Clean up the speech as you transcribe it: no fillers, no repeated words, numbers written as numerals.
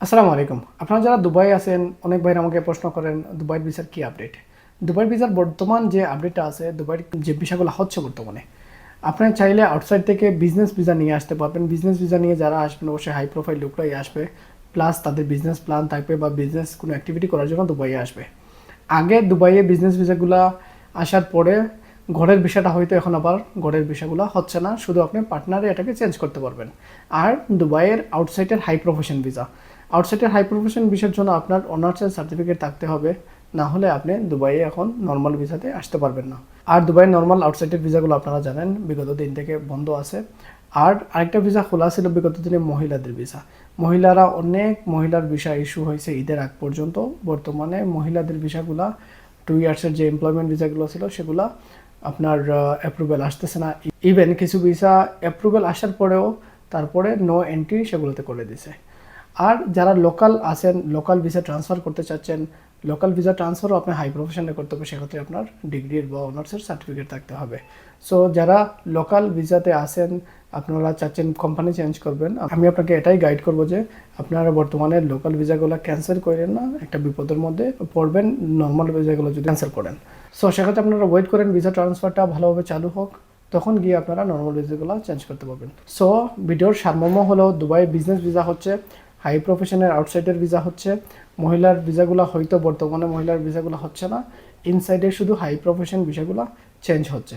আসসালামু আলাইকুম। আপনারা যারা দুবাই আছেন, অনেক ভাইরা আমাকে প্রশ্ন করেন দুবাইয়ের ভিসার কি আপডেট। দুবাইয়ের ভিসার বর্তমান যে আপডেটটা আছে, দুবাইয়ের যে ভিসাগুলো হচ্ছে বর্তমানে, আপনি চাইলে আউটসাইড থেকে বিজনেস ভিসা নিয়ে আসতে পারবেন। বিজনেস ভিসা নিয়ে যারা আসবেন অবশ্যই হাই প্রোফাইল লোকরাই আসবে, প্লাস তাদের বিজনেস প্ল্যান থাকবে বা বিজনেস কোনো অ্যাক্টিভিটি করার জন্য দুবাইয়ে আসবে। আগে দুবাইয়ে বিজনেস ভিসাগুলো আসার পরে ঘরের ভিসাটা হয়তো এখন আবার ঘরের ভিসাগুলো হচ্ছে না, শুধু আপনি পার্টনারে এটাকে চেঞ্জ করতে পারবেন। আর দুবাইয়ের আউটসাইডের হাই প্রফেশন ভিসা, আউটসাইডের হাই প্রফেশন ভিসার জন্য আপনার অনার্সের সার্টিফিকেট থাকতে হবে, না হলে আপনি দুবাইয়ে এখন নর্মাল ভিসাতে আসতে পারবেন না। আর দুবাইয়ের নর্মাল আউটসাইডের ভিসাগুলো আপনারা জানেন বিগত দিন থেকে বন্ধ আছে। আর আরেকটা ভিসা খোলা ছিল বিগত দিনে মহিলাদের ভিসা। মহিলারা অনেক মহিলার ভিসা ইস্যু হয়েছে ঈদের আগ পর্যন্ত। বর্তমানে মহিলাদের ভিসাগুলা 2 ইয়ার্সের যে এমপ্লয়মেন্ট ভিসাগুলো ছিল সেগুলা আপনার অ্যাপ্রুভেল আসতেছে না। ইভেন কিছু ভিসা অ্যাপ্রুভেল আসার পরেও তারপরে নো এন্ট্রি সেগুলোতে করে দিছে। আর যারা লোকাল আছেন, লোকাল ভিসা ট্রান্সফার করতে চাচ্ছেন, লোকাল ভিসা ট্রান্সফারও আপনি হাই প্রফেশনে করতে হবে, সেক্ষেত্রে আপনার ডিগ্রির বা অনার্সের সার্টিফিকেট থাকতে হবে। সো যারা লোকাল ভিসাতে আছেন, আপনারা চাচ্ছেন কোম্পানি চেঞ্জ করবেন, আমি আপনাকে এটাই গাইড করব যে আপনারা বর্তমানে লোকাল ভিসাগুলো ক্যান্সেল করেন না, একটা বিপদের মধ্যে পড়বেন নর্মাল ভিসাগুলো যদি ক্যান্সেল করেন। সো সেক্ষেত্রে আপনারা ওয়েট করেন ভিসা ট্রান্সফারটা ভালোভাবে চালু হোক, তখন গিয়ে আপনারা নর্মাল ভিসাগুলো চেঞ্জ করতে পারবেন। সো ভিডিওর সারমর্ম হলো দুবাই বিজনেস ভিসা হচ্ছে, হাই প্রফেশনের আউটসাইডের ভিসা হচ্ছে, মহিলার ভিসাগুলো হয়তো বর্তমানে মহিলার ভিসাগুলো হচ্ছে না, ইনসাইডের শুধু হাই প্রফেশন ভিসাগুলো চেঞ্জ হচ্ছে।